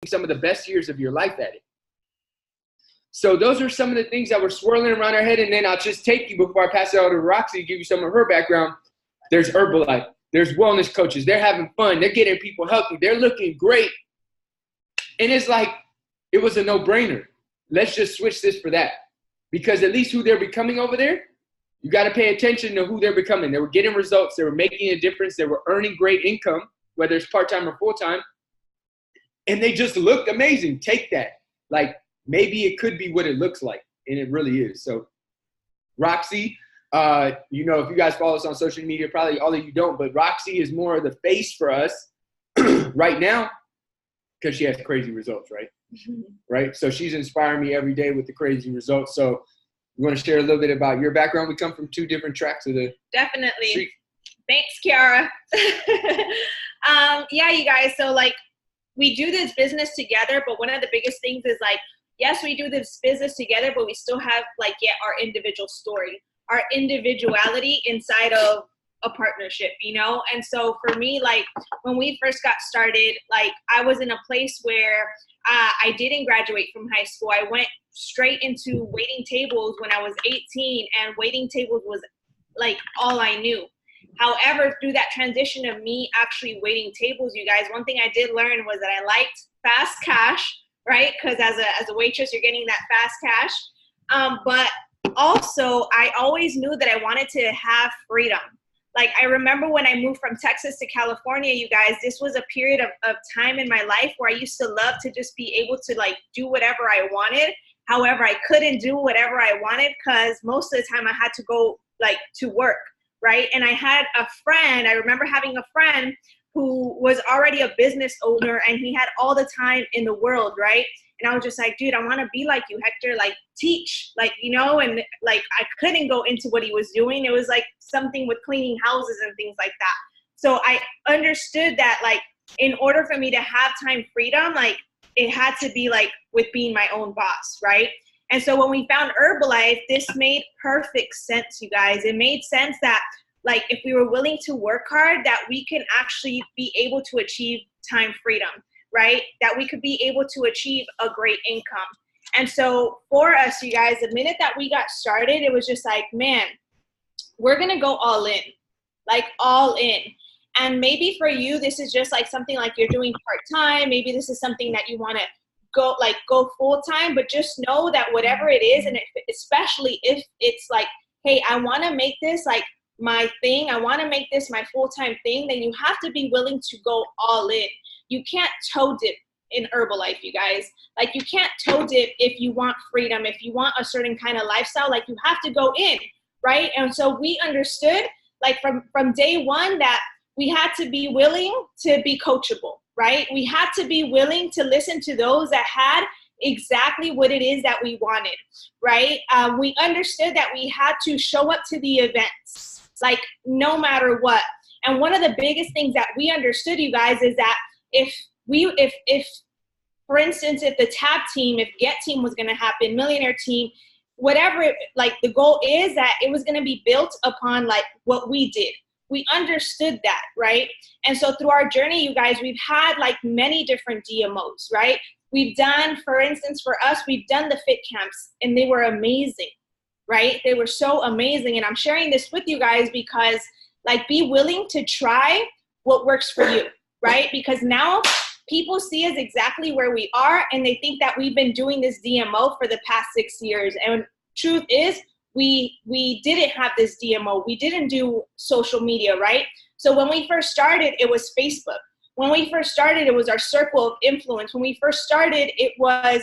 some of the best years of your life at it. So those are some of the things that were swirling around our head. And then I'll just take you before I pass it over to Roxy to give you some of her background. There's Herbalife. There's wellness coaches. They're having fun. They're getting people healthy. They're looking great. And it's like, it was a no-brainer. Let's just switch this for that. Because at least who they're becoming over there, you got to pay attention to who they're becoming. They were getting results. They were making a difference. They were earning great income, whether it's part-time or full-time. And they just looked amazing. Take that. Like, maybe it could be what it looks like. And it really is. So, Roxy, you know, if you guys follow us on social media, probably all of you don't, but Roxy is more of the face for us right now because she has crazy results, right? Right? So she's inspiring me every day with the crazy results. So you want to share a little bit about your background? We come from two different tracks of the Definitely. street. Thanks, Kiara. Yeah, you guys. So like, we do this business together, but one of the biggest things is like, yes, we do this business together, but we still have like yet our individual story, our individuality inside of a partnership, you know? And so for me, like when we first got started, like I was in a place where I didn't graduate from high school. I went straight into waiting tables when I was 18, and waiting tables was like all I knew. However, through that transition of me actually waiting tables, you guys, one thing I did learn was that I liked fast cash, right? Because as a waitress, you're getting that fast cash. But also, I always knew that I wanted to have freedom. Like, I remember when I moved from Texas to California, you guys, this was a period of time in my life where I used to love to just be able to, like, do whatever I wanted. However, I couldn't do whatever I wanted because most of the time I had to go, like, to work, right? And I had a friend, I remember having a friend who was already a business owner, and he had all the time in the world, right? And I was just like, dude, I want to be like you, Hector, like teach, like, you know, and like I couldn't go into what he was doing. It was like something with cleaning houses and things like that. So I understood that, like, in order for me to have time freedom, like it had to be like with being my own boss, right? And so when we found Herbalife, this made perfect sense, you guys. It made sense that, like, if we were willing to work hard, that we can actually be able to achieve time freedom, right? That we could be able to achieve a great income. And so for us, you guys, the minute that we got started, it was just like, man, we're going to go all in, like all in. And maybe for you, this is just like something like you're doing part-time. Maybe this is something that you want to go full-time, but just know that whatever it is, and especially if it's like, hey, I want to make this like my thing, I want to make this my full-time thing, then you have to be willing to go all in. You can't toe dip in Herbalife, you guys. Like, you can't toe dip if you want freedom, if you want a certain kind of lifestyle. Like, you have to go in, right? And so we understood, like, from day one, that we had to be willing to be coachable, right? We had to be willing to listen to those that had exactly what it is that we wanted, right? We understood that we had to show up to the events, like, no matter what. And one of the biggest things that we understood, you guys, is that if for instance, if the tab team, if Get Team was going to happen, Millionaire Team, whatever, like, the goal is that it was going to be built upon like what we did. We understood that, right? And so through our journey, you guys, we've had like many different DMOs, right? We've done, for instance, for us, we've done the fit camps, and they were amazing, right? They were so amazing. And I'm sharing this with you guys because, like, be willing to try what works for you, right? Because now people see us exactly where we are, and they think that we've been doing this DMO for the past 6 years. And truth is, we didn't have this DMO. We didn't do social media, right? So when we first started, it was Facebook. When we first started, it was our circle of influence. When we first started, it was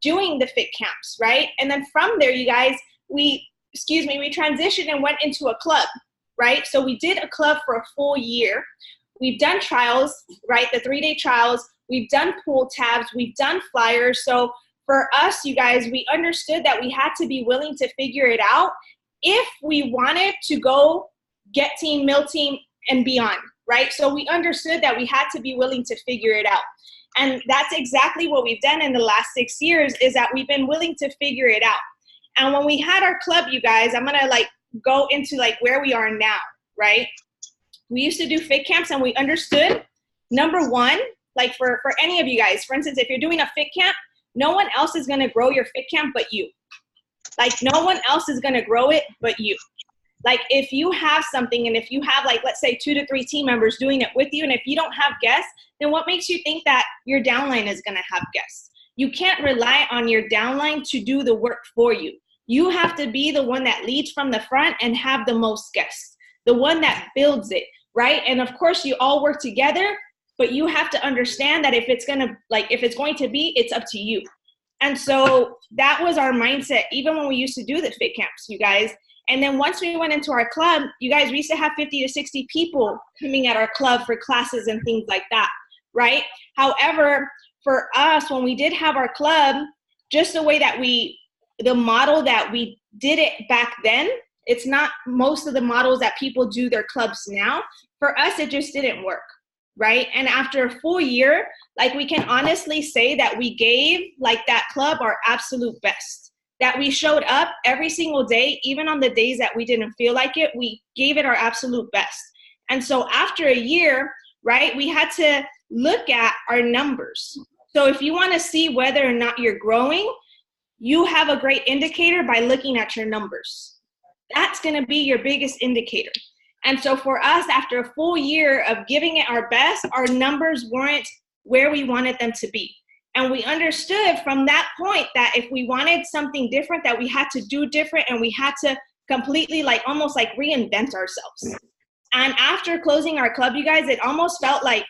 doing the fit camps, right? And then from there, you guys, we transitioned and went into a club, right? So we did a club for a full year. We've done trials, right? The 3-day trials. We've done pool tabs. We've done flyers. So for us, you guys, we understood that we had to be willing to figure it out if we wanted to go Get Team, Mill Team, and beyond, right? So we understood that we had to be willing to figure it out. And that's exactly what we've done in the last 6 years, is that we've been willing to figure it out. And when we had our club, you guys, I'm going to like go into like where we are now, right? We used to do fit camps, and we understood, number one, like for any of you guys, for instance, if you're doing a fit camp, no one else is going to grow your fit camp but you. Like no one else is going to grow it but you. Like if you have something and if you have like, let's say 2 to 3 team members doing it with you, and if you don't have guests, then what makes you think that your downline is going to have guests? You can't rely on your downline to do the work for you. You have to be the one that leads from the front and have the most guests, the one that builds it, right? And of course you all work together, but you have to understand that if it's going to be, it's up to you. And so that was our mindset, even when we used to do the fit camps, you guys. And then once we went into our club, you guys, we used to have 50 to 60 people coming at our club for classes and things like that, right? However, for us, when we did have our club, just the way that the model that we did it back then, it's not most of the models that people do their clubs now. For us, it just didn't work, right? And after a full year, like we can honestly say that we gave like that club our absolute best. That we showed up every single day, even on the days that we didn't feel like it, we gave it our absolute best. And so after a year, right, we had to look at our numbers. So if you want to see whether or not you're growing, you have a great indicator by looking at your numbers. That's going to be your biggest indicator. And so for us, after a full year of giving it our best, our numbers weren't where we wanted them to be. And we understood from that point that if we wanted something different, that we had to do different, and we had to completely almost reinvent ourselves. And after closing our club, you guys, it almost felt like,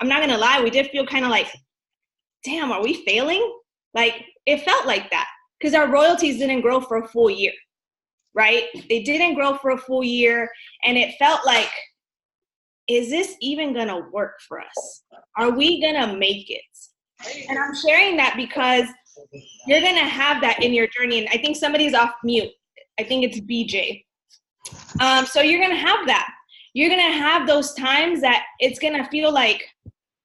I'm not going to lie, we did feel kind of like, damn, are we failing? Like it felt like that because our royalties didn't grow for a full year, right? They didn't grow for a full year. And it felt like, is this even going to work for us? Are we going to make it? And I'm sharing that because you're going to have that in your journey. And I think somebody's off mute. I think it's BJ. So you're going to have that. You're going to have those times that it's going to feel like,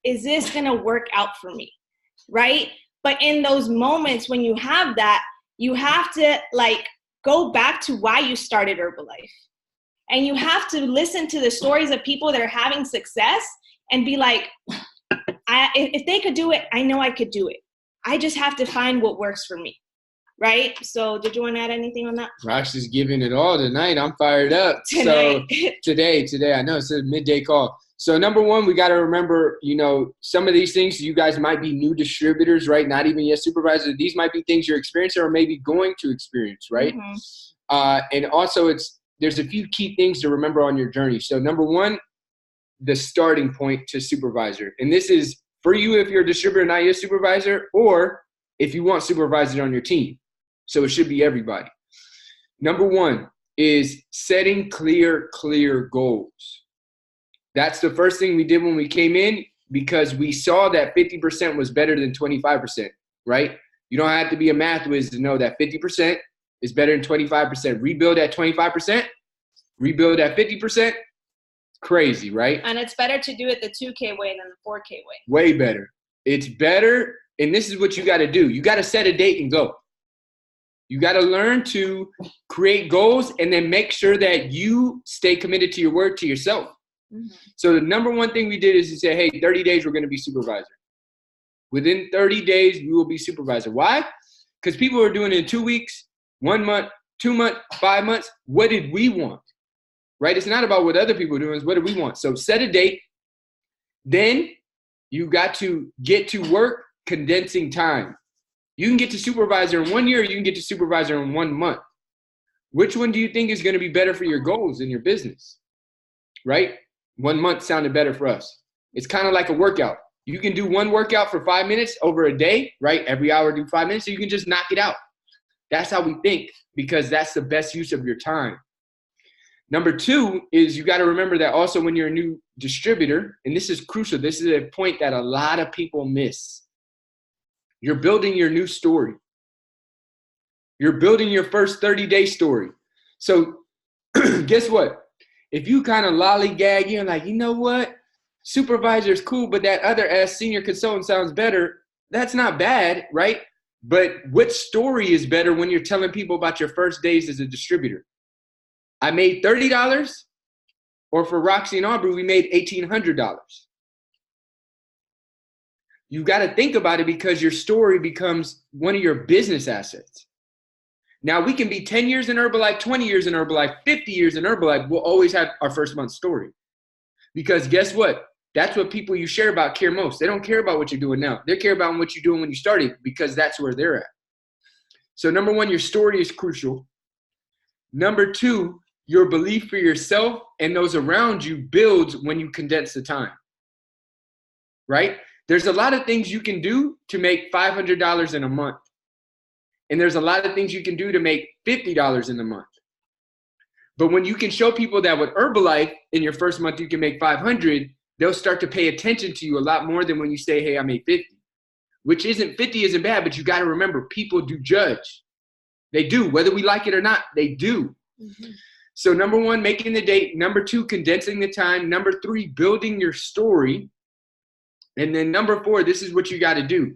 is this going to work out for me? Right? But in those moments when you have that, you have to go back to why you started Herbalife. And you have to listen to the stories of people that are having success and be like, if they could do it, I know I could do it. I just have to find what works for me. Right? So did you want to add anything on that? Roxy's giving it all tonight. I'm fired up. Tonight. So today, I know it's a midday call. So number one, we got to remember, some of these things, you guys might be new distributors, right? Not even yet supervisors. These might be things you're experiencing or maybe going to experience, right? Mm-hmm. And also there's a few key things to remember on your journey. So number one, the starting point to supervisor. And this is for you if you're a distributor, not your supervisor, or if you want supervisors on your team. So it should be everybody. Number one is setting clear goals. That's the first thing we did when we came in because we saw that 50% was better than 25%, right? You don't have to be a math whiz to know that 50% is better than 25%. Rebuild at 25%, rebuild at 50%. Crazy, right? And it's better to do it the 2K way than the 4K way. Way better. It's better. And this is what you got to do. You got to set a date and go. You got to learn to create goals and then make sure that you stay committed to your word to yourself. Mm-hmm. So the number one thing we did is to say, hey, 30 days, we're going to be supervisor. Within 30 days, we will be supervisor. Why? Because people are doing it in 2 weeks, 1 month, 2 months, 5 months. What did we want? Right? It's not about what other people are doing. It's what do we want? So set a date. Then you got to get to work condensing time. You can get to supervisor in 1 year. You can get to supervisor in 1 month. Which one do you think is going to be better for your goals in your business? Right? 1 month sounded better for us. It's kind of like a workout. You can do one workout for 5 minutes over a day, right? Every hour do 5 minutes, so you can just knock it out. That's how we think because that's the best use of your time. Number two is you got to remember that also when you're a new distributor, and this is crucial, this is a point that a lot of people miss. You're building your new story. You're building your first 30-day story. So guess what? If you kind of lollygag, you're like, you know what? Supervisor is cool, but that other senior consultant sounds better. That's not bad, right? But what story is better when you're telling people about your first days as a distributor? I made $30, or for Roxy and Aubrey, we made $1,800. you got to think about it because your story becomes one of your business assets. Now, we can be 10 years in Herbalife, 20 years in Herbalife, 50 years in Herbalife. We'll always have our first month story. Because guess what? That's what people you share about care most. They don't care about what you're doing now. They care about what you're doing when you started because that's where they're at. So number one, your story is crucial. Number two, your belief for yourself and those around you builds when you condense the time, right? There's a lot of things you can do to make $500 in a month. And there's a lot of things you can do to make $50 in a month. But when you can show people that with Herbalife in your first month, you can make 500, they'll start to pay attention to you a lot more than when you say, hey, I made 50, which isn't 50 isn't bad, but you got to remember people do judge. They do, whether we like it or not, they do. Mm-hmm. So number one, making the date. Number two, condensing the time. Number three, building your story. And then number four, this is what you got to do.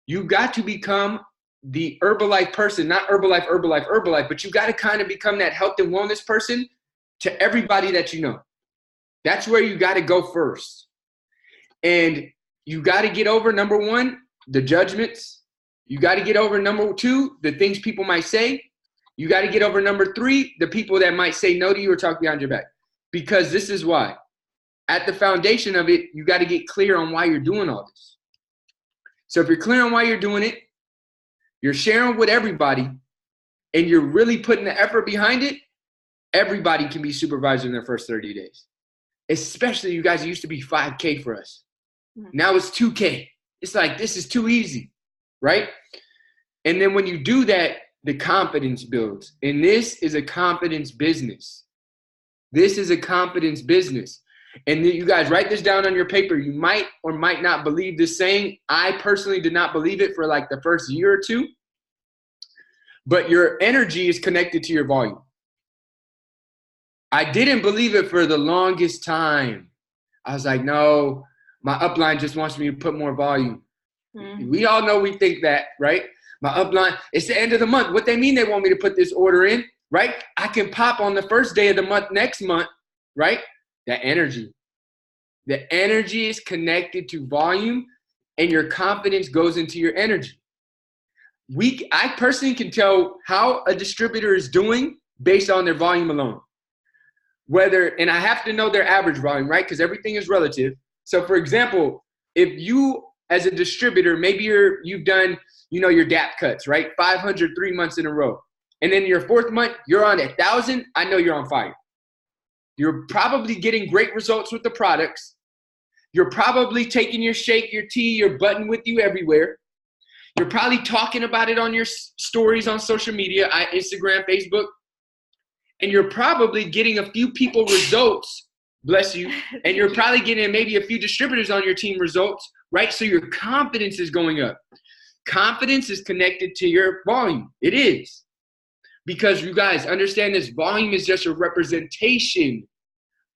You got to become the Herbalife person, not Herbalife, but you got to kind of become that health and wellness person to everybody that you know. That's where you got to go first. And you got to get over, number one, the judgments. You got to get over, number two, the things people might say. You got to get over, number three, the people that might say no to you or talk behind your back. Because this is why. At the foundation of it, you got to get clear on why you're doing all this. So if you're clear on why you're doing it, you're sharing with everybody, and you're really putting the effort behind it, everybody can be supervisor in their first 30 days. Especially you guys, it used to be 5K for us. Now it's 2K. It's like, this is too easy, right? And then when you do that, the confidence builds. And this is a confidence business. This is a confidence business. And you guys write this down on your paper. You might or might not believe this saying. I personally did not believe it for like the first year or two. But your energy is connected to your volume. I didn't believe it for the longest time. I was like, no, my upline just wants me to put more volume. Mm-hmm. We all know we think that, right? My upline, it's the end of the month. What they mean they want me to put this order in, right? I can pop on the first day of the month next month, right? That energy. The energy is connected to volume, and your confidence goes into your energy. I personally can tell how a distributor is doing based on their volume alone. And I have to know their average volume, right? Because everything is relative. So for example, if you as a distributor, maybe you've done, your DAP cuts, right? 500, 3 months in a row. And then your fourth month, you're on 1,000. I know you're on fire. You're probably getting great results with the products. You're probably taking your shake, your tea, your button with you everywhere. You're probably talking about it on your stories on social media, Instagram, Facebook. And you're probably getting a few people results, bless you. And you're probably getting maybe a few distributors on your team results, right? So your confidence is going up. Confidence is connected to your volume. It is. Because you guys understand this, volume is just a representation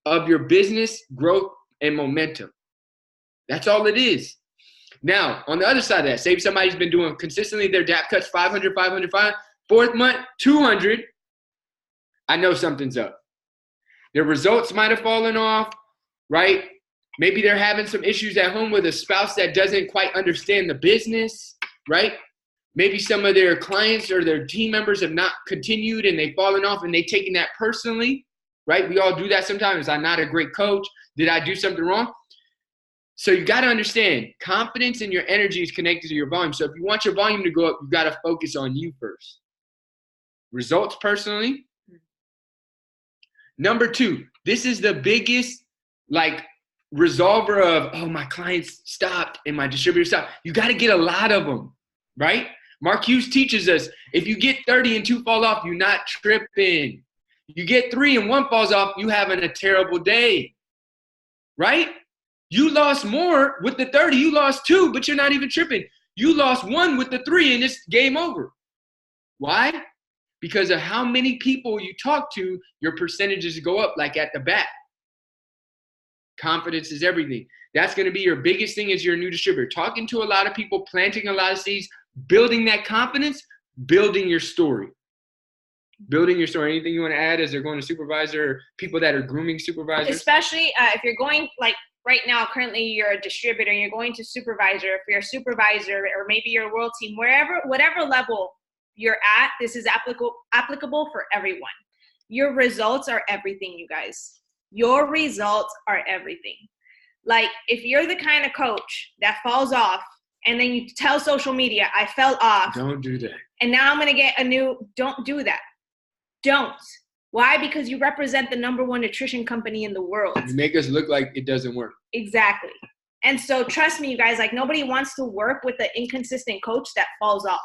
of your business growth and momentum. That's all it is. Now, on the other side of that, say somebody's been doing consistently their DAP cuts 500, 505, fourth month, 200. I know something's up. Their results might have fallen off, right? Maybe they're having some issues at home with a spouse that doesn't quite understand the business, right? Maybe some of their clients or their team members have not continued and they've fallen off and they've taken that personally, right? We all do that sometimes. I'm not a great coach. Did I do something wrong? So you got to understand, confidence in your energy is connected to your volume. So if you want your volume to go up, you got to focus on you first. Results personally. Number two, this is the biggest resolver of, oh, my clients stopped and my distributor stopped. You got to get a lot of them, right? Mark Hughes teaches us, if you get 30 and 2 fall off, you're not tripping. You get 3 and 1 falls off, you having a terrible day, right? You lost more with the 30. You lost 2, but you're not even tripping. You lost 1 with the 3 and it's game over. Why? Because of how many people you talk to, your percentages go up like at the bat. Confidence is everything. That's going to be your biggest thing as you're a new distributor. Talking to a lot of people, planting a lot of seeds, building that confidence, building your story. Building your story. Anything you want to add as they're going to supervisor, or people that are grooming supervisors? Especially if you're going, right now, currently you're a distributor and you're going to supervisor, if you're a supervisor or maybe you're a world team, whatever level you're at, this is applicable for everyone. Your results are everything, you guys. Your results are everything. Like, if you're the kind of coach that falls off and then you tell social media, I fell off. Don't do that. And now I'm going to get don't do that. Don't. Why? Because you represent the #1 nutrition company in the world. You make us look like it doesn't work. Exactly. And so trust me, you guys, like, nobody wants to work with an inconsistent coach that falls off.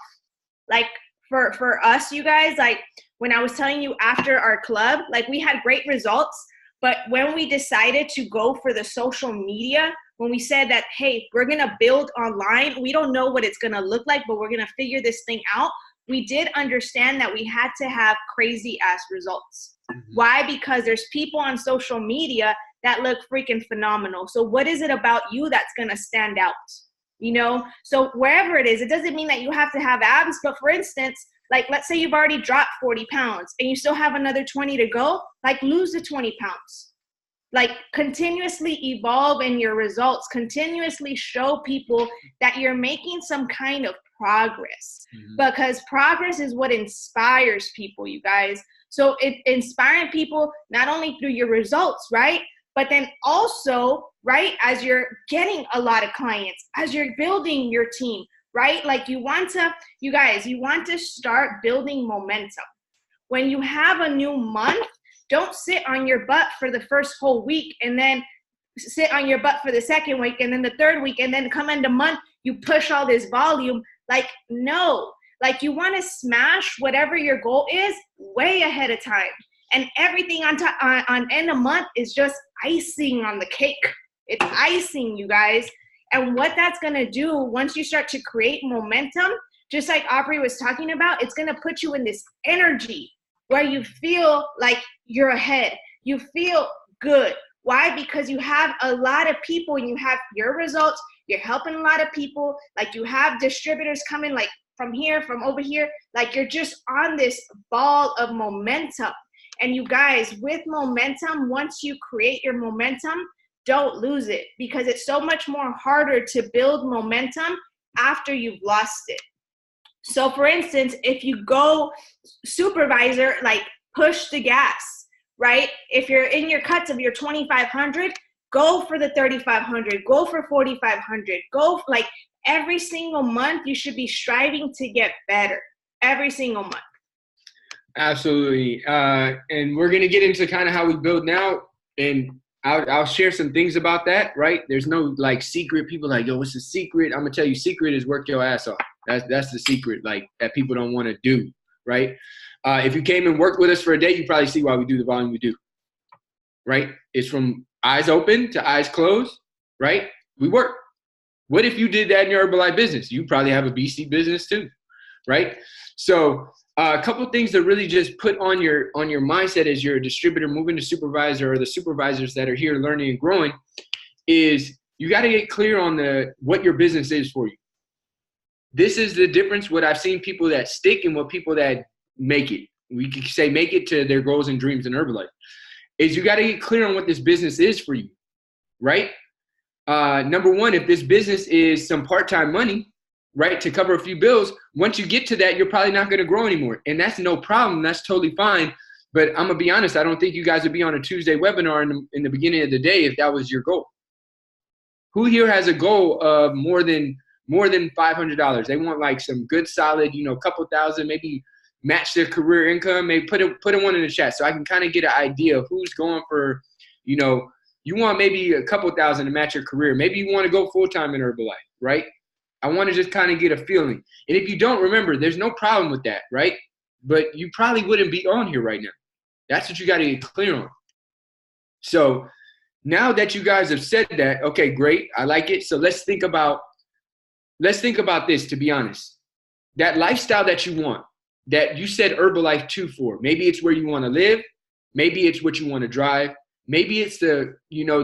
Like, for us, you guys, like, when I was telling you after our club, like, we had great results. But when we decided to go for the social media, when we said that, hey, we're going to build online, we don't know what it's going to look like, but we're going to figure this thing out. We did understand that we had to have crazy ass results. Mm-hmm. Why? Because there's people on social media that look freaking phenomenal. So what is it about you that's going to stand out? You know, so wherever it is, it doesn't mean that you have to have abs, but for instance, like, let's say you've already dropped 40 pounds and you still have another 20 to go, like, lose the 20 pounds. Like, continuously evolve in your results, continuously show people that you're making some kind of progress, because progress is what inspires people, you guys. So inspiring people not only through your results, right? But then also, right, as you're getting a lot of clients, as you're building your team, right? Like, you want to start building momentum. When you have a new month, don't sit on your butt for the first whole week and then sit on your butt for the second week and then the third week and then come into month, you push all this volume. Like, no, like, you want to smash whatever your goal is way ahead of time. And everything on end of month is just icing on the cake. It's icing, you guys. And what that's going to do once you start to create momentum, just like Aubrey was talking about, it's going to put you in this energy where you feel like you're ahead. You feel good. Why? Because you have a lot of people and you have your results. You're helping a lot of people. Like, you have distributors coming, like, from here, from over here. Like, you're just on this ball of momentum. And you guys, with momentum, once you create your momentum, don't lose it, because it's so much more harder to build momentum after you've lost it. So for instance, if you go supervisor, like, push the gas, right? If you're in your cuts of your 2,500, go for the 3,500, go for 4,500, go, like, every single month you should be striving to get better every single month. Absolutely. And we're going to get into kind of how we build now, and I'll share some things about that, right? There's no, like, secret. People like, yo, what's the secret? I'm going to tell you, secret is work your ass off. That's the secret, like, that people don't want to do, right? If you came and worked with us for a day, you probably see why we do the volume we do, right? It's from eyes open to eyes closed, right? We work. What if you did that in your Herbalife business? You probably have a BC business too, right? So a couple of things to really just put on your mindset as you're a distributor moving to supervisor, or the supervisors that are here learning and growing, is you got to get clear on what your business is for you. This is the difference. What I've seen people that stick and what people that make it. We could say make it to their goals and dreams in Herbalife. Is you got to get clear on what this business is for you, right? Number one, if this business is some part-time money, right, to cover a few bills, once you get to that, you're probably not going to grow anymore. And that's no problem. That's totally fine. But I'm going to be honest, I don't think you guys would be on a Tuesday webinar in the beginning of the day if that was your goal. Who here has a goal of more than $500? They want, like, some good, solid, couple thousand, maybe match their career income. Maybe put a one in the chat so I can kind of get an idea of who's going for, you want maybe a couple thousand to match your career. Maybe you want to go full-time in Herbalife, right? I want to just kind of get a feeling. And if you don't, remember, there's no problem with that, right? But you probably wouldn't be on here right now. That's what you got to get clear on. So now that you guys have said that, okay, great, I like it. So let's think about this, to be honest. That lifestyle that you want, that you said Herbalife 2 for. Maybe it's where you want to live. Maybe it's what you want to drive. Maybe it's the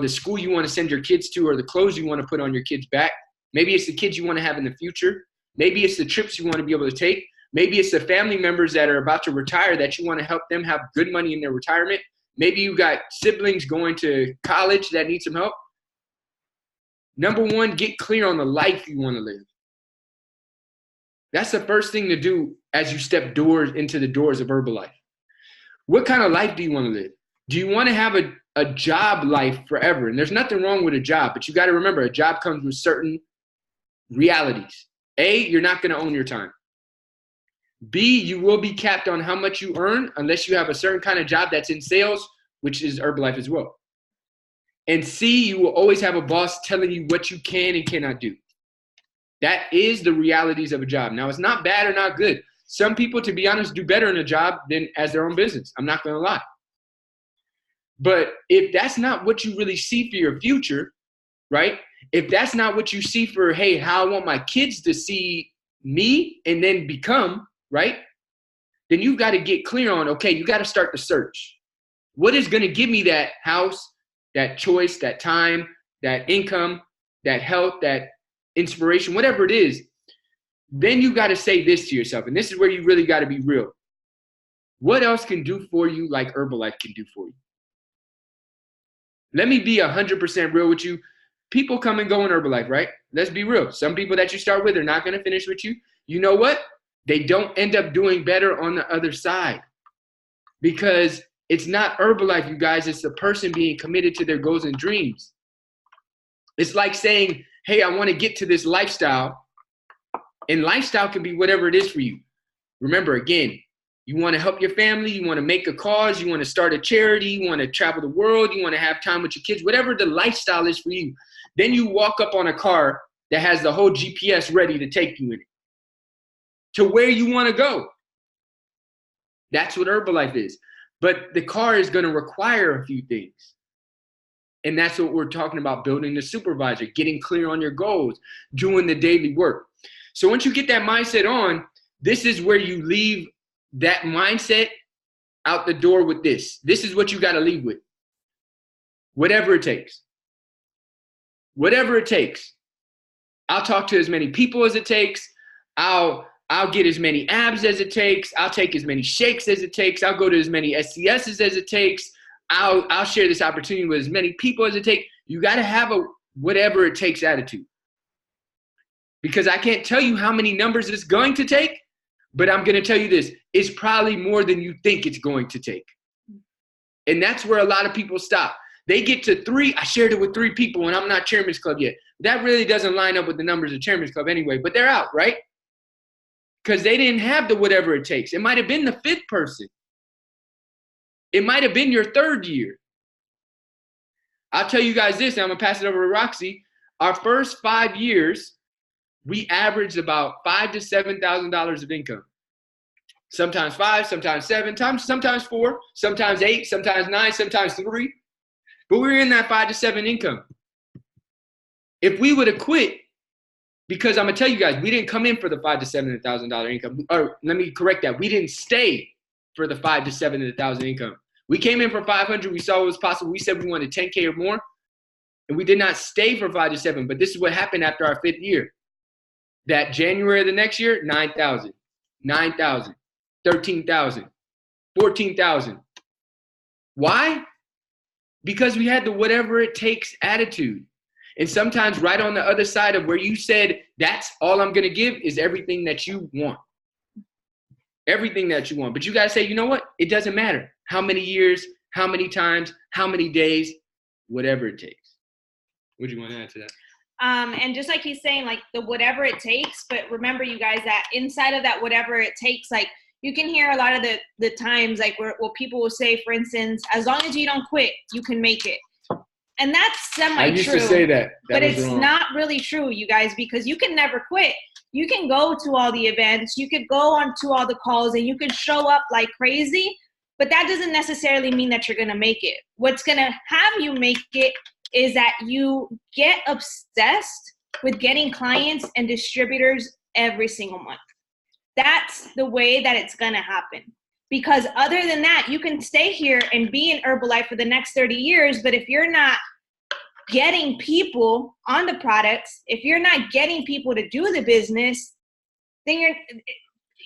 school you want to send your kids to, or the clothes you want to put on your kids' back. Maybe it's the kids you want to have in the future. Maybe it's the trips you want to be able to take. Maybe it's the family members that are about to retire that you want to help them have good money in their retirement. Maybe you got siblings going to college that need some help. Number one, get clear on the life you want to live. That's the first thing to do as you step into the doors of Herbalife. What kind of life do you want to live? Do you want to have a job life forever? And there's nothing wrong with a job, but you got to remember a job comes with certain realities. A, you're not going to own your time. B, you will be capped on how much you earn unless you have a certain kind of job that's in sales, which is Herbalife as well. And C, you will always have a boss telling you what you can and cannot do. That is the realities of a job. Now, it's not bad or not good. Some people, to be honest, do better in a job than as their own business. I'm not going to lie. But if that's not what you really see for your future, right? If that's not what you see for, hey, how I want my kids to see me and then become, right? Then you've got to get clear on, okay, you got to start the search. What is going to give me that house, that choice, that time, that income, that health, that inspiration, whatever it is? Then you got to say this to yourself. And this is where you really got to be real. What else can do for you like Herbalife can do for you? Let me be 100% real with you. People come and go in Herbalife, right? Let's be real. Some people that you start with are not going to finish with you. You know what? They don't end up doing better on the other side because it's not Herbalife, you guys. It's the person being committed to their goals and dreams. It's like saying, hey, I want to get to this lifestyle. And lifestyle can be whatever it is for you. Remember, again, you want to help your family. You want to make a cause. You want to start a charity. You want to travel the world. You want to have time with your kids, whatever the lifestyle is for you. Then you walk up on a car that has the whole GPS ready to take you in it to where you want to go. That's what Herbalife is. But the car is going to require a few things. And that's what we're talking about, building the supervisor, getting clear on your goals, doing the daily work. So once you get that mindset on, this is where you leave that mindset out the door with this. This is what you got to leave with. Whatever it takes. Whatever it takes. I'll talk to as many people as it takes. I'll get as many abs as it takes. I'll take as many shakes as it takes. I'll go to as many SCSs as it takes. I'll share this opportunity with as many people as it takes. You got to have a whatever it takes attitude. Because I can't tell you how many numbers it's going to take, but I'm going to tell you this. It's probably more than you think it's going to take. And that's where a lot of people stop. They get to 3. I shared it with 3 people and I'm not Chairman's Club yet. That really doesn't line up with the numbers of Chairman's Club anyway, but they're out, right? Because they didn't have the whatever it takes. It might have been the 5th person. It might have been your 3rd year. I'll tell you guys this, and I'm going to pass it over to Roxy. Our first 5 years, we averaged about $5,000 to $7,000 of income. Sometimes 5, sometimes 7, sometimes 4, sometimes 8, sometimes 9, sometimes 3. But we were in that 5 to 7 income. If we would have quit, because I'm gonna tell you guys, we didn't come in for the $5,000 to $7,000 income. Or let me correct that. We didn't stay for the $5,000 to $7,000 income. We came in for 500. We saw what was possible. We said we wanted 10K or more, and we did not stay for 5 to 7. But this is what happened after our 5th year. That January of the next year, 9,000, 9,000, 13,000, 14,000. Why? Because we had the whatever it takes attitude. And sometimes right on the other side of where you said, that's all I'm going to give is everything that you want. Everything that you want. But you got to say, you know what? It doesn't matter how many years, how many times, how many days, whatever it takes. What do you want to add to that? And just like he's saying, like the whatever it takes, but remember you guys that inside of that whatever it takes, like you can hear a lot of the times like where people will say, for instance, as long as you don't quit, you can make it. And that's semi-true. I used to say that. But it's not really true, you guys, because you can never quit. You can go to all the events, you could go on to all the calls, and you could show up like crazy, but that doesn't necessarily mean that you're going to make it. What's going to have you make it is that you get obsessed with getting clients and distributors every single month. That's the way that it's going to happen. Because other than that, you can stay here and be in Herbalife for the next 30 years, but if you're not getting people on the products, if you're not getting people to do the business, then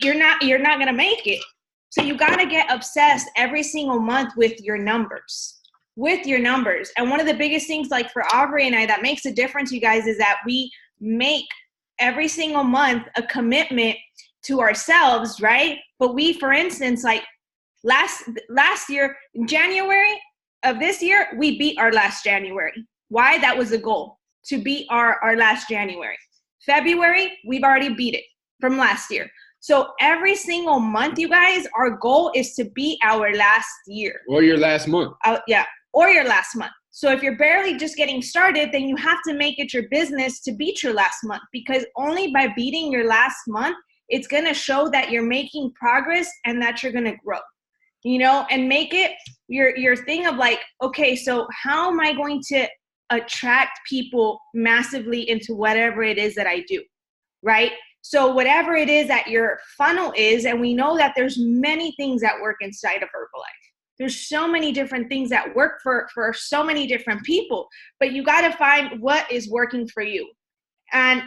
you're not going to make it. So you got to get obsessed every single month with your numbers. with your numbers. And one of the biggest things, like for Aubrey and I, that makes a difference, you guys, is that we make every single month a commitment to ourselves, right? But we, for instance, like last year, January of this year, we beat our last January. Why? That was the goal, to beat our last January. February, we've already beat it from last year. So every single month, you guys, our goal is to beat our last year. Or your last month. Yeah, or your last month. So if you're barely just getting started, then you have to make it your business to beat your last month, because only by beating your last month, it's going to show that you're making progress and that you're going to grow, you know, and make it your thing of like, okay, so how am I going to attract people massively into whatever it is that I do, right? So whatever it is that your funnel is, and we know that there's many things that work inside of Herbalife. There's so many different things that work for so many different people, but you got to find what is working for you. And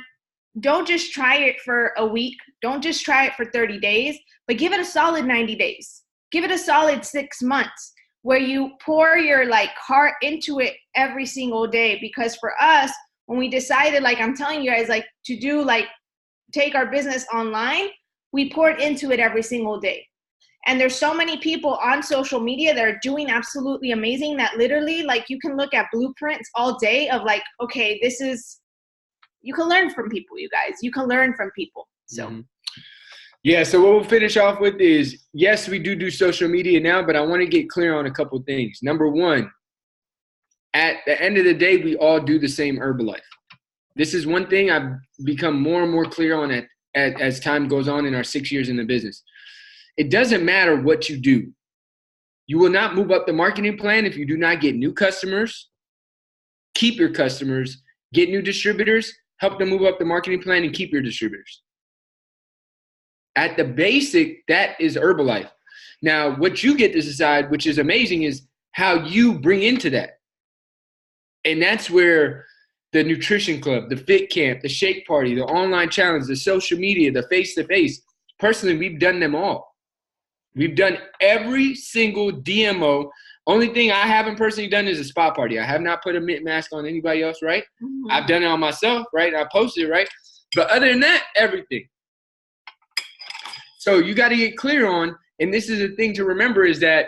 don't just try it for a week. Don't just try it for 30 days, but give it a solid 90 days. Give it a solid 6 months where you pour your like heart into it every single day. Because for us, when we decided, like I'm telling you guys, like to do like take our business online, we poured into it every single day. And there's so many people on social media that are doing absolutely amazing that literally like you can look at blueprints all day of like, okay, this is, you can learn from people, you guys. You can learn from people. So. Mm-hmm. Yeah, so what we'll finish off with is, yes, we do social media now, but I want to get clear on a couple of things. Number one, at the end of the day, we all do the same Herbalife. This is one thing I've become more and more clear on as time goes on in our 6 years in the business. It doesn't matter what you do. You will not move up the marketing plan if you do not get new customers, keep your customers, get new distributors, help them move up the marketing plan, and keep your distributors. At the basic, that is Herbalife. Now, what you get to decide, which is amazing, is how you bring into that. And that's where the nutrition club, the fit camp, the shake party, the online challenge, the social media, the face-to-face. Personally, we've done them all. We've done every single DMO. Only thing I haven't personally done is a spa party. I have not put a mint mask on anybody else, right? Mm-hmm. I've done it on myself, right? I posted it, right? But other than that, everything. So you got to get clear on, and this is the thing to remember, is that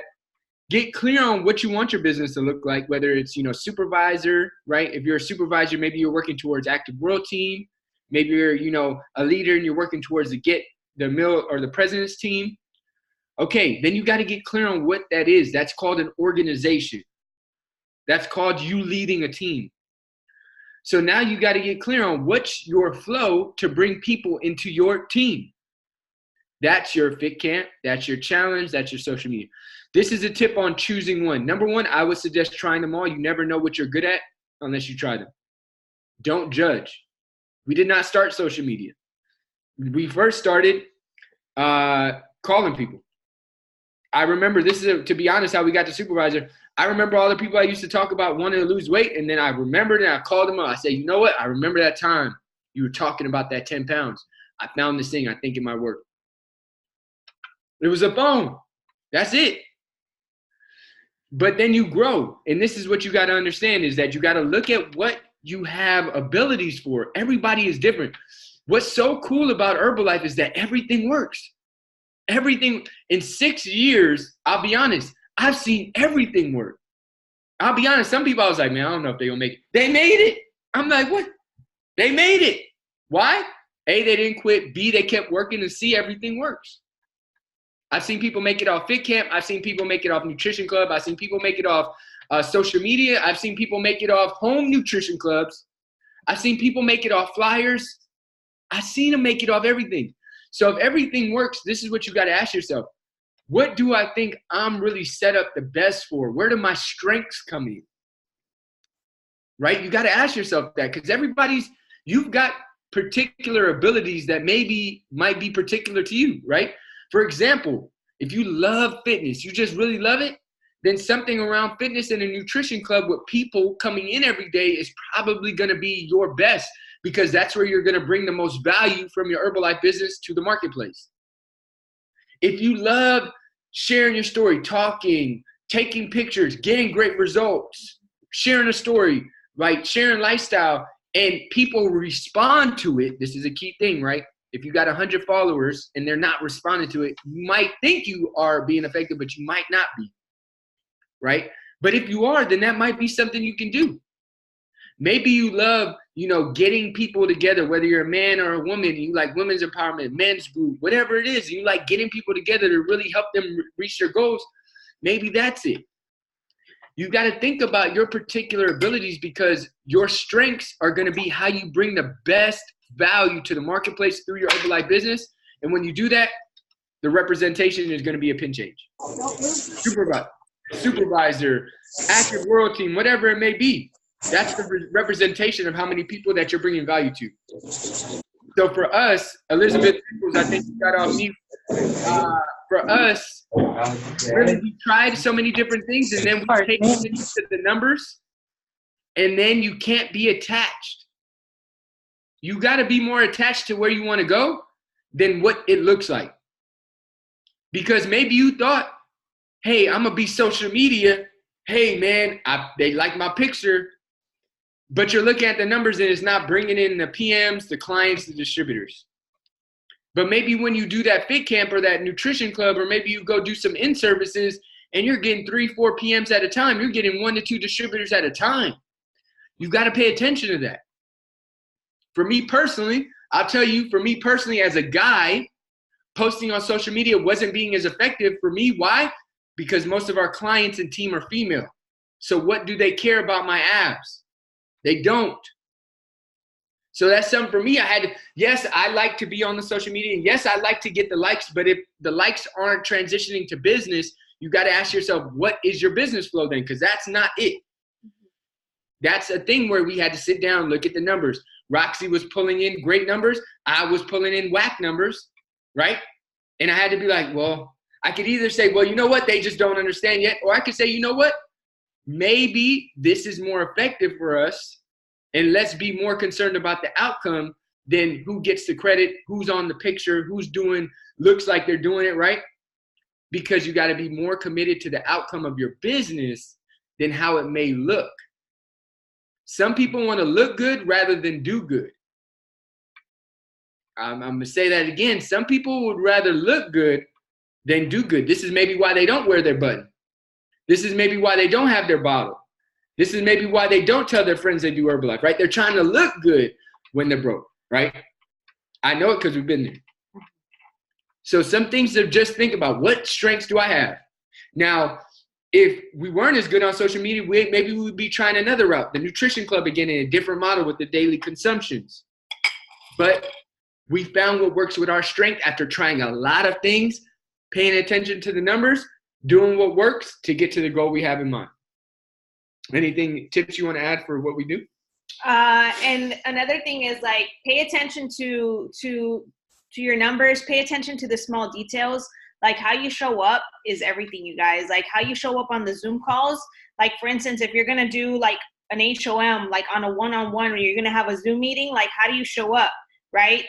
get clear on what you want your business to look like, whether it's, you know, supervisor, right? If you're a supervisor, maybe you're working towards active world team. Maybe you're, you know, a leader and you're working towards the mill or the president's team. Okay, then you got to get clear on what that is. That's called an organization. That's called you leading a team. So now you got to get clear on what's your flow to bring people into your team. That's your fit camp. That's your challenge. That's your social media. This is a tip on choosing one. Number one, I would suggest trying them all. You never know what you're good at unless you try them. Don't judge. We did not start social media. We first started calling people. I remember, this is, to be honest, how we got to supervisor. I remember all the people I used to talk about wanting to lose weight, and then I remembered and I called them up. I said, you know what? I remember that time you were talking about that 10 pounds. I found this thing. I think it might work. It was a phone. That's it. But then you grow. And this is what you got to understand, is that you got to look at what you have abilities for. Everybody is different. What's so cool about Herbalife is that everything works. Everything in 6 years, I'll be honest, I've seen everything work. I'll be honest. Some people I was like, man, I don't know if they're going to make it. They made it. I'm like, what? They made it. Why? A, they didn't quit. B, they kept working, and C, everything works. I've seen people make it off Fit Camp. I've seen people make it off Nutrition Club. I've seen people make it off social media. I've seen people make it off home nutrition clubs. I've seen people make it off flyers. I've seen them make it off everything. So if everything works, this is what you got to ask yourself. What do I think I'm really set up the best for? Where do my strengths come in? Right? You got to ask yourself that, because you've got particular abilities that might be particular to you, right? For example, if you love fitness, you just really love it, then something around fitness and a nutrition club with people coming in every day is probably going to be your best, because that's where you're going to bring the most value from your Herbalife business to the marketplace. If you love sharing your story, talking, taking pictures, getting great results, sharing a story, right? Sharing lifestyle, and people respond to it. This is a key thing, right? If you got 100 followers and they're not responding to it, you might think you are being effective, but you might not be, right? But if you are, then that might be something you can do. Maybe you love, getting people together, whether you're a man or a woman, you like women's empowerment, men's group, whatever it is, you like getting people together to really help them reach their goals. Maybe that's it. You got to think about your particular abilities, because your strengths are going to be how you bring the best value to the marketplace through your Herbalife business. And when you do that, the representation is going to be a pin change. Supervisor, active world team, whatever it may be. That's the representation of how many people that you're bringing value to. So for us, Elizabeth, I think you got off mute. For us, really, we tried so many different things, and then we take the numbers, and then you can't be attached. You got to be more attached to where you want to go than what it looks like. Because maybe you thought, hey, I'm going to be social media. Hey, man, they like my picture. But you're looking at the numbers and it's not bringing in the PMs, the clients, the distributors. But maybe when you do that fit camp or that nutrition club, or maybe you go do some in-services and you're getting 3-4 PMs at a time, you're getting 1 to 2 distributors at a time. You got to pay attention to that. For me personally, I'll tell you, as a guy, posting on social media wasn't being as effective for me. Why? Because most of our clients and team are female. So what do they care about my abs? They don't. So that's something for me. Yes, I like to be on the social media. And yes, I like to get the likes. But if the likes aren't transitioning to business, you got to ask yourself, what is your business flow then? Because that's not it. That's a thing where we had to sit down, look at the numbers. Roxy was pulling in great numbers. I was pulling in whack numbers, right? And I had to be like, well, I could either say, well, you know what? They just don't understand yet. Or I could say, you know what? Maybe this is more effective for us, and let's be more concerned about the outcome than who gets the credit, who's on the picture, who's looks like they're doing it right. Because you got to be more committed to the outcome of your business than how it may look. Some people want to look good rather than do good. I'm going to say that again. Some people would rather look good than do good. This is maybe why they don't wear their button. This is maybe why they don't have their bottle. This is maybe why they don't tell their friends they do Herbalife, right? They're trying to look good when they're broke, right? I know it because we've been there. So some things to just think about, what strengths do I have? Now, if we weren't as good on social media, maybe we would be trying another route, the nutrition club again, in a different model with the daily consumptions. But we found what works with our strength after trying a lot of things, paying attention to the numbers, doing what works to get to the goal we have in mind. Anything, tips you want to add for what we do? And another thing is, like, pay attention to your numbers, pay attention to the small details. Like, how you show up is everything, you guys. Like, how you show up on the Zoom calls. Like, for instance, if you're going to do like an HOM, like on a one-on-one, or you're going to have a Zoom meeting, like, how do you show up, right?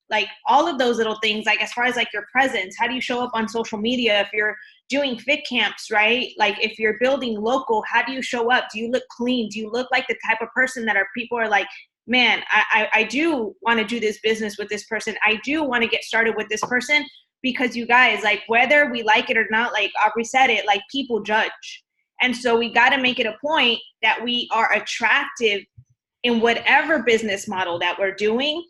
Like, all of those little things, like, as far as like your presence, how do you show up on social media? If you're doing fit camps, right? Like, if you're building local, how do you show up? Do you look clean? Do you look like the type of person that people are like, man, I do want to do this business with this person. I do want to get started with this person. Because you guys, like, whether we like it or not, like Aubrey said it, like, people judge. And so we got to make it a point that we are attractive in whatever business model that we're doing.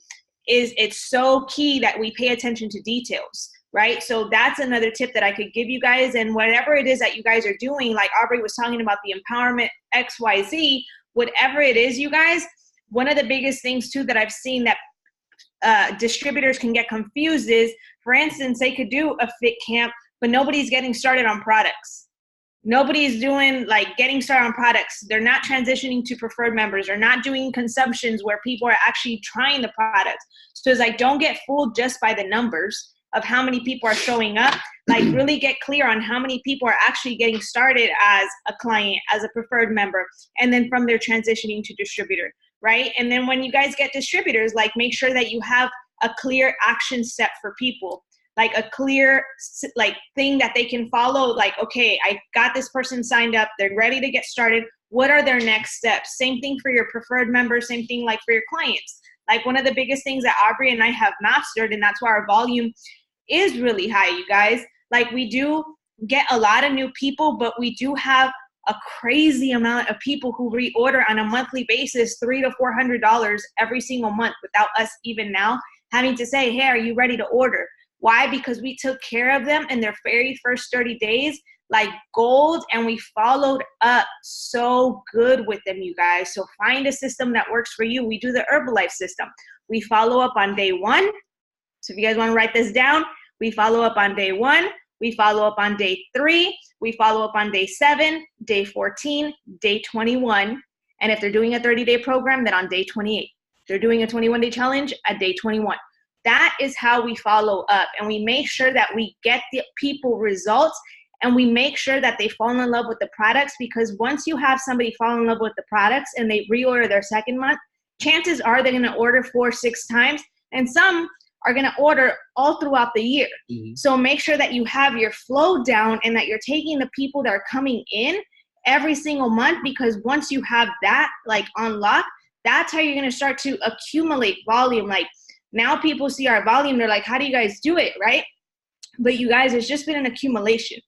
It's so key that we pay attention to details, right? So that's another tip that I could give you guys. And whatever it is that you guys are doing, like Aubrey was talking about the empowerment XYZ, whatever it is, you guys, one of the biggest things too that I've seen that distributors can get confused is, for instance, they could do a fit camp, but nobody's getting started on products. Nobody's doing like getting started on products. They're not transitioning to preferred members. They're not doing consumptions where people are actually trying the products. So it's like, don't get fooled just by the numbers of how many people are showing up. Like, really get clear on how many people are actually getting started as a client, as a preferred member, and then from there transitioning to distributor, right? And then when you guys get distributors, like, make sure that you have a clear action step for people. like a clear like thing that they can follow. Like, okay, I got this person signed up. They're ready to get started. What are their next steps? Same thing for your preferred members. Same thing like for your clients. Like one of the biggest things that Aubrey and I have mastered, and that's why our volume is really high, you guys. Like we do get a lot of new people, but we do have a crazy amount of people who reorder on a monthly basis, $300 to $400 every single month without us even now having to say, hey, are you ready to order? Why? Because we took care of them in their very first 30 days like gold, and we followed up so good with them, you guys. So find a system that works for you. We do the Herbalife system. We follow up on day 1. So if you guys want to write this down, we follow up on day 1. We follow up on day 3. We follow up on day 7, day 14, day 21. And if they're doing a 30-day program, then on day 28. They're doing a 21-day challenge at day 21. That is how we follow up. And we make sure that we get the people results, and we make sure that they fall in love with the products, because once you have somebody fall in love with the products and they reorder their second month, chances are they're going to order 4-6 times, and some are going to order all throughout the year. Mm-hmm. So make sure that you have your flow down and that you're taking the people that are coming in every single month, because once you have that like unlocked, that's how you're going to start to accumulate volume. Like now people see our volume, they're like, how do you guys do it, right? But you guys, it's just been an accumulation.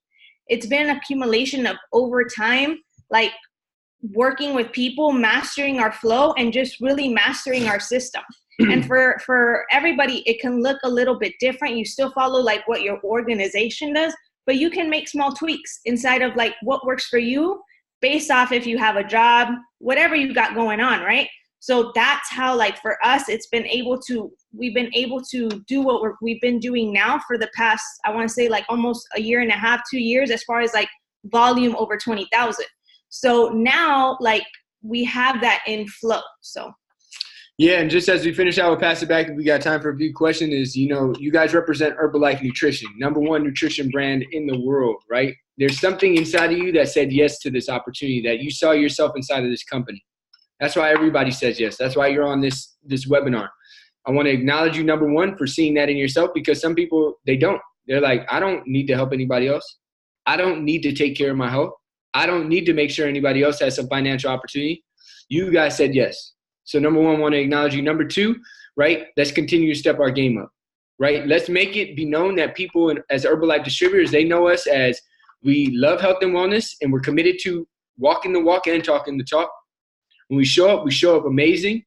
It's been an accumulation of over time, like working with people, mastering our flow, and just really mastering our system. And for everybody, it can look a little bit different. You still follow like what your organization does, but you can make small tweaks inside of like what works for you based off if you have a job, whatever you got going on, right? So that's how, like for us, we've been able to do what we've been doing now for the past, I want to say like almost a year and a half, 2 years, as far as like volume over 20,000. So now like we have that in flow. So. Yeah, and just as we finish out, we'll pass it back if we got time for a few questions. Is, you know, you guys represent Herbalife Nutrition, #1 nutrition brand in the world, right? There's something inside of you that said yes to this opportunity, that you saw yourself inside of this company. That's why everybody says yes. That's why you're on this webinar. I want to acknowledge you, #1, for seeing that in yourself, because some people, they don't. They're like, I don't need to help anybody else. I don't need to take care of my health. I don't need to make sure anybody else has some financial opportunity. You guys said yes. So #1, I want to acknowledge you. #2, right, let's continue to step our game up, right? Let's make it be known that people as Herbalife distributors, they know us as we love health and wellness, and we're committed to walking the walk and talking the talk. When we show up amazing.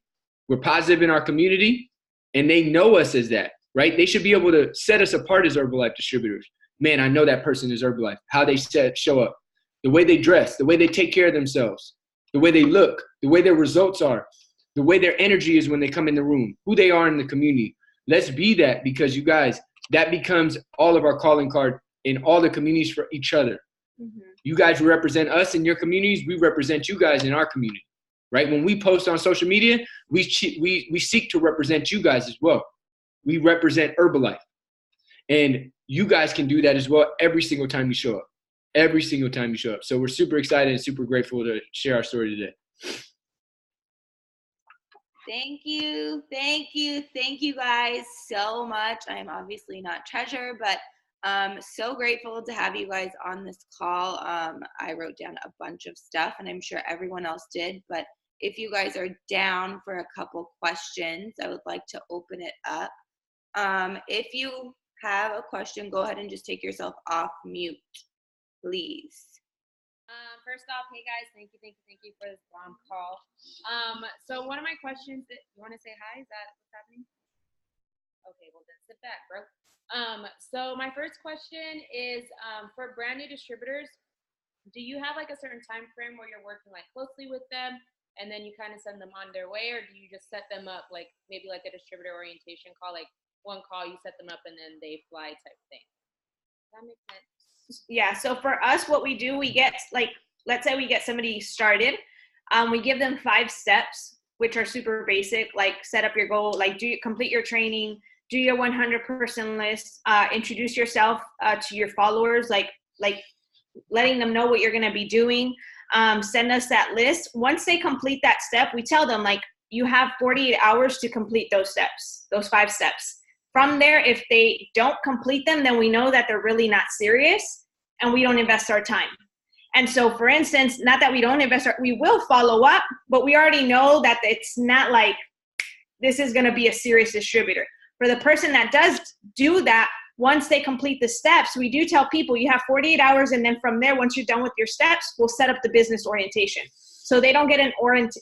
We're positive in our community, and they know us as that, right? They should be able to set us apart as Herbalife distributors. Man, I know that person is Herbalife. How they show up, the way they dress, the way they take care of themselves, the way they look, the way their results are, the way their energy is when they come in the room, who they are in the community. Let's be that, because you guys, that becomes all of our calling card in all the communities for each other. Mm-hmm. You guys represent us in your communities. We represent you guys in our community, right? When we post on social media, we seek to represent you guys as well. We represent Herbalife. And you guys can do that as well every single time you show up. Every single time you show up. So we're super excited and super grateful to share our story today. Thank you. Thank you. Thank you guys so much. I'm obviously not treasurer, but so grateful to have you guys on this call. I wrote down a bunch of stuff, and I'm sure everyone else did, but if you guys are down for a couple questions, I would like to open it up. If you have a question, go ahead and just take yourself off mute, please. First off, hey guys, thank you for this bomb call. So one of my questions, you want to say hi? Is that what's happening? Okay, well then sit back, bro. So my first question is, for brand new distributors, do you have like a certain time frame where you're working like closely with them, and then you kind of send them on their way, or do you just set them up like maybe like a distributor orientation call, like one call, you set them up and then they fly type thing? Does that make sense? Yeah, so for us, what we do, we get like, let's say we get somebody started, we give them 5 steps, which are super basic, like set up your goal, like complete your training, do your 100% list, introduce yourself to your followers, like letting them know what you're going to be doing, send us that list. Once they complete that step, we tell them like, you have 48 hours to complete those steps, those 5 steps. from there, if they don't complete them, then we know that they're really not serious and we don't invest our time. And so, for instance, not that we don't we will follow up, but we already know that it's not like this is going to be a serious distributor. For the person that does do that, once they complete the steps, we do tell people you have 48 hours. And then from there, once you're done with your steps, we'll set up the business orientation. So they don't get an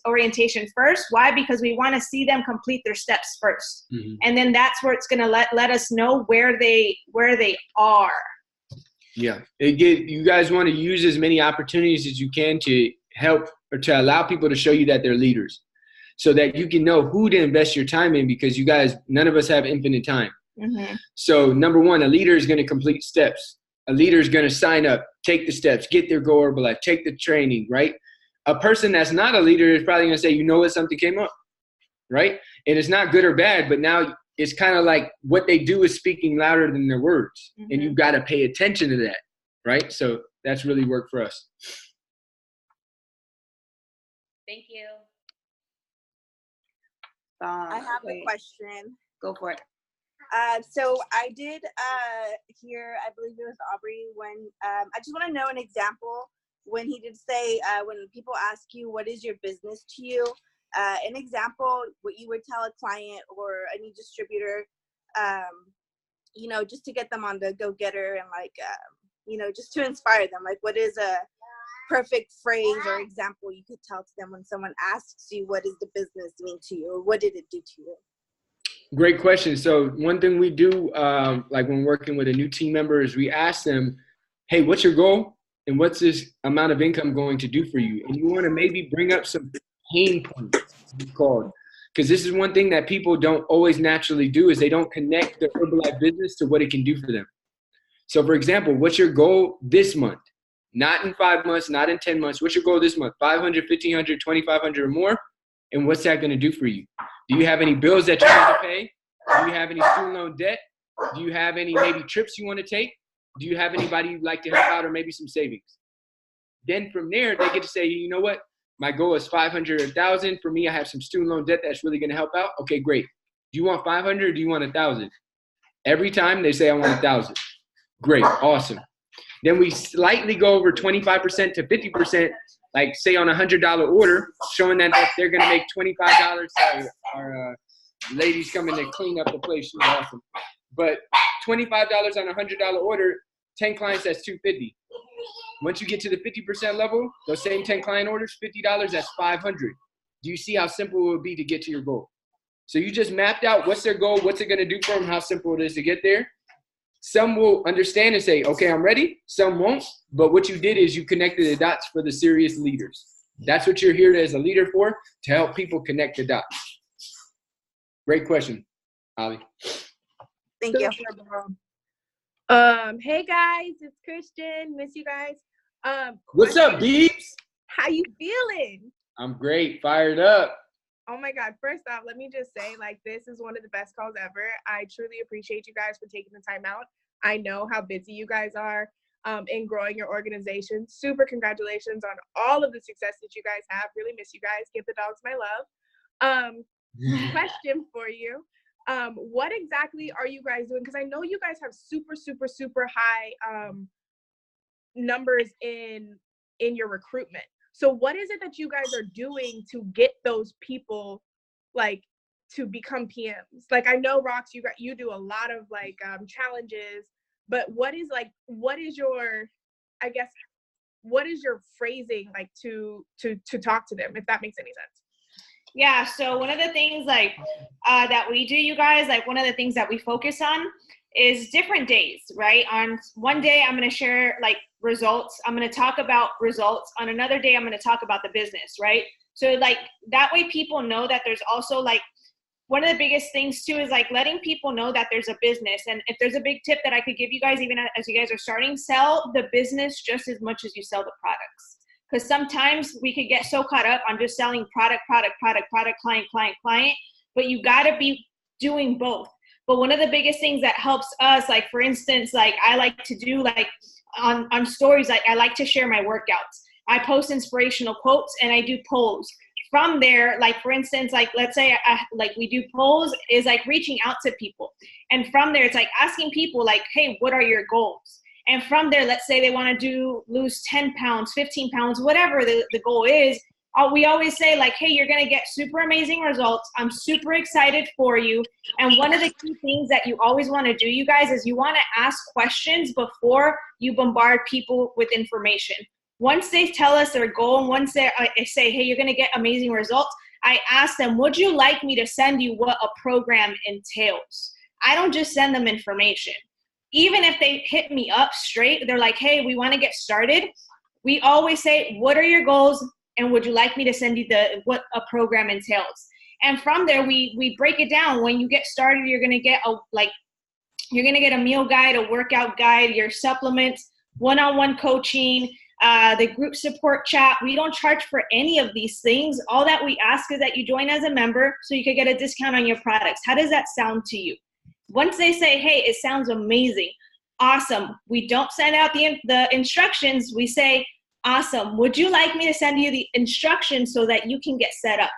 orientation first. Why? Because we want to see them complete their steps first. Mm-hmm. And then that's where it's going to let us know where they are. Yeah. You guys want to use as many opportunities as you can to help or to allow people to show you that they're leaders so that you can know who to invest your time in, because you guys, none of us have infinite time. Mm-hmm. So number one, a leader is going to complete steps. A leader is going to sign up, take the steps, get their Go Herbalife, take the training, right? A person that's not a leader is probably going to say, you know what, something came up, right? And it's not good or bad, but now it's kind of like what they do is speaking louder than their words. Mm-hmm. And you've got to pay attention to that, right? So that's really worked for us. Thank you. I have a question. Go for it. So I did hear, I believe it was Aubrey, when I just want to know an example when he did say, when people ask you, what is your business to you? An example, what you would tell a client or a new distributor, you know, just to get them on the go-getter and like, you know, just to inspire them. Like, what is a perfect phrase or example you could tell to them when someone asks you, what does the business mean to you? Or what did it do to you? Great question. So one thing we do, like when working with a new team member, is we ask them, hey, what's your goal? And what's this amount of income going to do for you? And you want to maybe bring up some pain points, it's called. Because this is one thing that people don't always naturally do, is they don't connect the Herbalife business to what it can do for them. So for example, what's your goal this month? Not in 5 months, not in 10 months. What's your goal this month? 500, 1,500, 2,500 or more? And what's that going to do for you? Do you have any bills that you need to pay? Do you have any student loan debt? Do you have any maybe trips you want to take? Do you have anybody you'd like to help out, or maybe some savings? Then from there, they get to say, you know what? My goal is 500 or 1,000. For me, I have some student loan debt that's really going to help out. Okay, great. Do you want 500 or do you want 1,000? Every time they say, I want 1,000. Great, awesome. Then we slightly go over 25% to 50%, like say on a $100 order, showing that they're going to make $25. Our ladies coming to clean up the place. She's awesome. But $25 on a $100 order, 10 clients, that's $250. Once you get to the 50% level, those same 10 client orders, $50, that's $500. Do you see how simple it would be to get to your goal? So you just mapped out what's their goal, what's it going to do for them, how simple it is to get there. Some will understand and say, okay, I'm ready. Some won't. But what you did is you connected the dots for the serious leaders. That's what you're here as a leader for, to help people connect the dots. Great question, Ali. Thank you. Hey guys, it's Christian. Miss you guys. What's up, Beeps? How you feeling? I'm great. Fired up. Oh my God. First off, let me just say, like, this is one of the best calls ever. I truly appreciate you guys for taking the time out. I know how busy you guys are in growing your organization. Super congratulations on all of the success that you guys have. Really miss you guys. Give the dogs my love. Question for you. What exactly are you guys doing? Because I know you guys have super high numbers in your recruitment. So what is it that you guys are doing to get those people, like, to become PMs? Like, I know, Rox, you do a lot of like challenges, but what is your, I guess, what is your phrasing like to talk to them, if that makes any sense? Yeah, so one of the things like that we do, you guys, like one of the things that we focus on is different days, right? On one day, I'm going to share like results. I'm going to talk about results. On another day, I'm going to talk about the business, right? So like that way people know that there's also like, one of the biggest things too is like letting people know that there's a business. And if there's a big tip that I could give you guys, even as you guys are starting, sell the business just as much as you sell the products. Because sometimes we could get so caught up on just selling product, client, but you got to be doing both. But one of the biggest things that helps us, like for instance, like I like to do like on stories, like I like to share my workouts. I post inspirational quotes and I do polls. from there, like for instance, like let's say like we do polls, is like reaching out to people. And from there, it's like asking people like, hey, what are your goals? And from there, let's say they want to lose 10 pounds, 15 pounds, whatever the goal is. We always say like, hey, you're going to get super amazing results. I'm super excited for you. And one of the key things that you always want to do, you guys, is you want to ask questions before you bombard people with information. Once they tell us their goal, and once they say, hey, you're going to get amazing results, I ask them, would you like me to send you what a program entails? I don't just send them information. Even if they hit me up straight, they're like, hey, we want to get started. We always say, what are your goals? And would you like me to send you what a program entails? And from there, we break it down. When you get started, you're gonna get a meal guide, a workout guide, your supplements, one-on-one coaching, the group support chat. We don't charge for any of these things. All that we ask is that you join as a member so you can get a discount on your products. How does that sound to you? Once they say, hey, it sounds amazing, awesome. We don't send out the instructions. We say, awesome. Would you like me to send you the instructions so that you can get set up?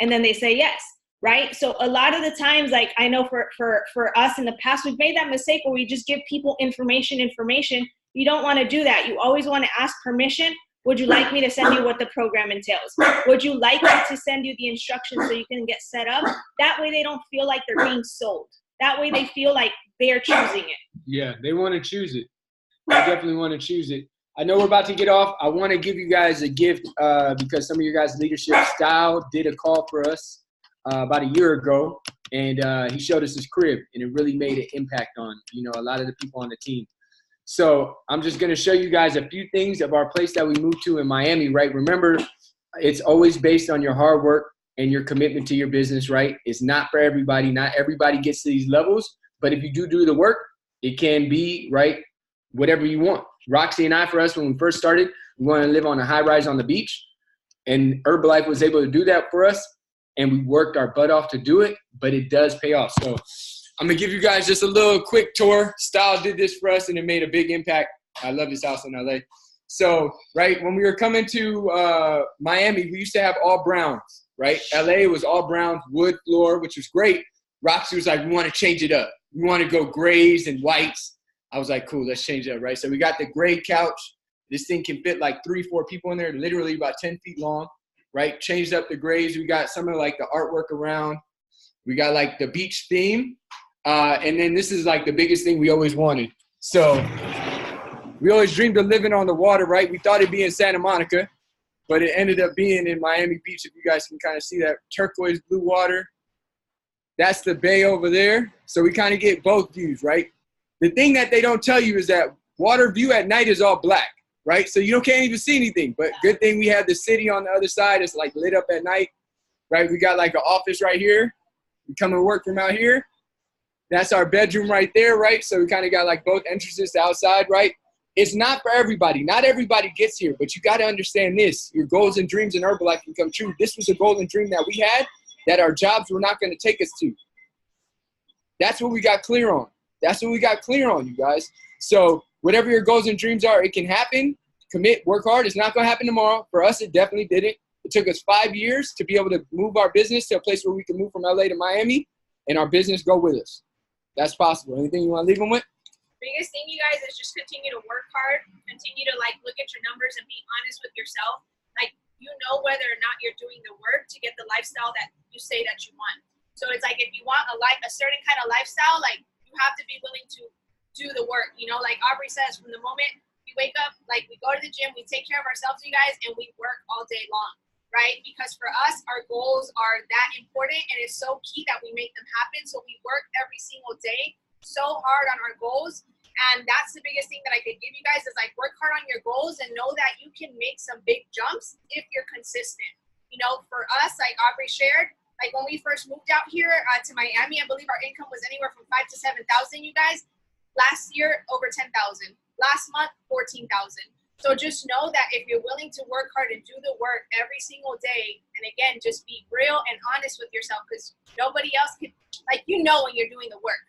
And then they say yes, right? So a lot of the times, like I know for us in the past, we've made that mistake where we just give people information. You don't want to do that. You always want to ask permission. Would you like me to send you what the program entails? Would you like me to send you the instructions so you can get set up? That way they don't feel like they're being sold. That way they feel like they're choosing it. Yeah, they want to choose it. They definitely want to choose it. I know we're about to get off. I want to give you guys a gift because some of your guys' leadership style did a call for us about a year ago, and he showed us his crib, and it really made an impact on, a lot of the people on the team. So I'm just going to show you guys a few things of our place that we moved to in Miami, right? Remember, it's always based on your hard work and your commitment to your business, right? It's not for everybody. Not everybody gets to these levels, but if you do the work, it can be, right, whatever you want. Roxy and I, for us, when we first started, we wanted to live on a high rise on the beach, and Herbalife was able to do that for us, and we worked our butt off to do it, but it does pay off. So I'm going to give you guys just a little quick tour. Style did this for us, and it made a big impact. I love this house in LA. So, right, when we were coming to Miami, we used to have all browns, right? LA was all browns, wood floor, which was great. Roxy was like, we want to change it up. We want to go grays and whites. I was like, cool, let's change it up, right? So we got the gray couch. This thing can fit like 3-4 people in there, literally about 10 feet long, right? Changed up the grays. We got some of like the artwork around. We got like the beach theme. And then this is like the biggest thing we always wanted. So we always dreamed of living on the water, right? We thought it'd be in Santa Monica, but it ended up being in Miami Beach. If you guys can kind of see that turquoise blue water. That's the bay over there. So we kind of get both views, right? The thing that they don't tell you is that water view at night is all black, right? So you can't even see anything. But good thing we have the city on the other side. It's like lit up at night, right? We got like an office right here. We come and work from out here. That's our bedroom right there, right? So we kind of got like both entrances to outside, right? It's not for everybody. Not everybody gets here, but you got to understand this. Your goals and dreams in Herbalife can come true. This was a goal and dream that we had that our jobs were not going to take us to. That's what we got clear on. That's what we got clear on, you guys. So whatever your goals and dreams are, it can happen. Commit, work hard. It's not going to happen tomorrow. For us, it definitely didn't. It took us 5 years to be able to move our business to a place where we can move from LA to Miami and our business go with us. That's possible. Anything you want to leave them with? Biggest thing, you guys, is just continue to work hard. Continue to look at your numbers and be honest with yourself. Whether or not you're doing the work to get the lifestyle that you say that you want. So it's like if you want a certain kind of lifestyle, you have to be willing to do the work. Like Aubrey says, from the moment we wake up, we go to the gym, we take care of ourselves, you guys, and we work all day long, right? Because for us, our goals are that important, and it's so key that we make them happen. So we work every single day so hard on our goals. And that's the biggest thing that I could give you guys is work hard on your goals and know that you can make some big jumps if you're consistent. For us, like Aubrey shared, when we first moved out here to Miami, I believe our income was anywhere from 5,000 to 7,000, you guys. Last year, over 10,000. Last month, 14,000. So just know that if you're willing to work hard and do the work every single day, and again, just be real and honest with yourself, because nobody else can, when you're doing the work.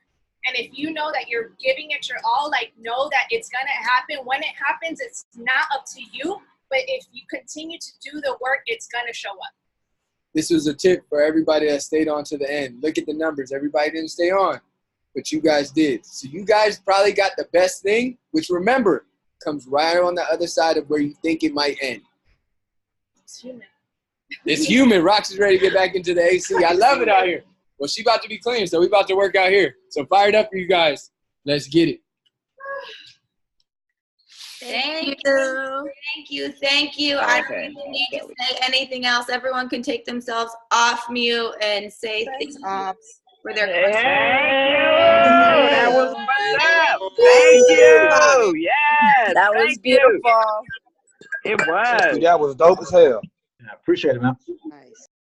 And if you know that you're giving it your all, know that it's going to happen. When it happens, it's not up to you. But if you continue to do the work, it's going to show up. this was a tip for everybody that stayed on to the end. Look at the numbers. Everybody didn't stay on, but you guys did. So you guys probably got the best thing, which remember, comes right on the other side of where you think it might end. It's human. It's human. Roxy's ready to get back into the AC. I love it out here. Well, she about to be clean, so we about to work out here. So fired up for you guys. Let's get it. Thank you. Thank you. Thank you. I don't even need to say anything else. Everyone can take themselves off mute and say things off for their questions. That was what's up. Thank you. Yes. That was beautiful. It was. That was dope as hell. I appreciate it, man. Nice.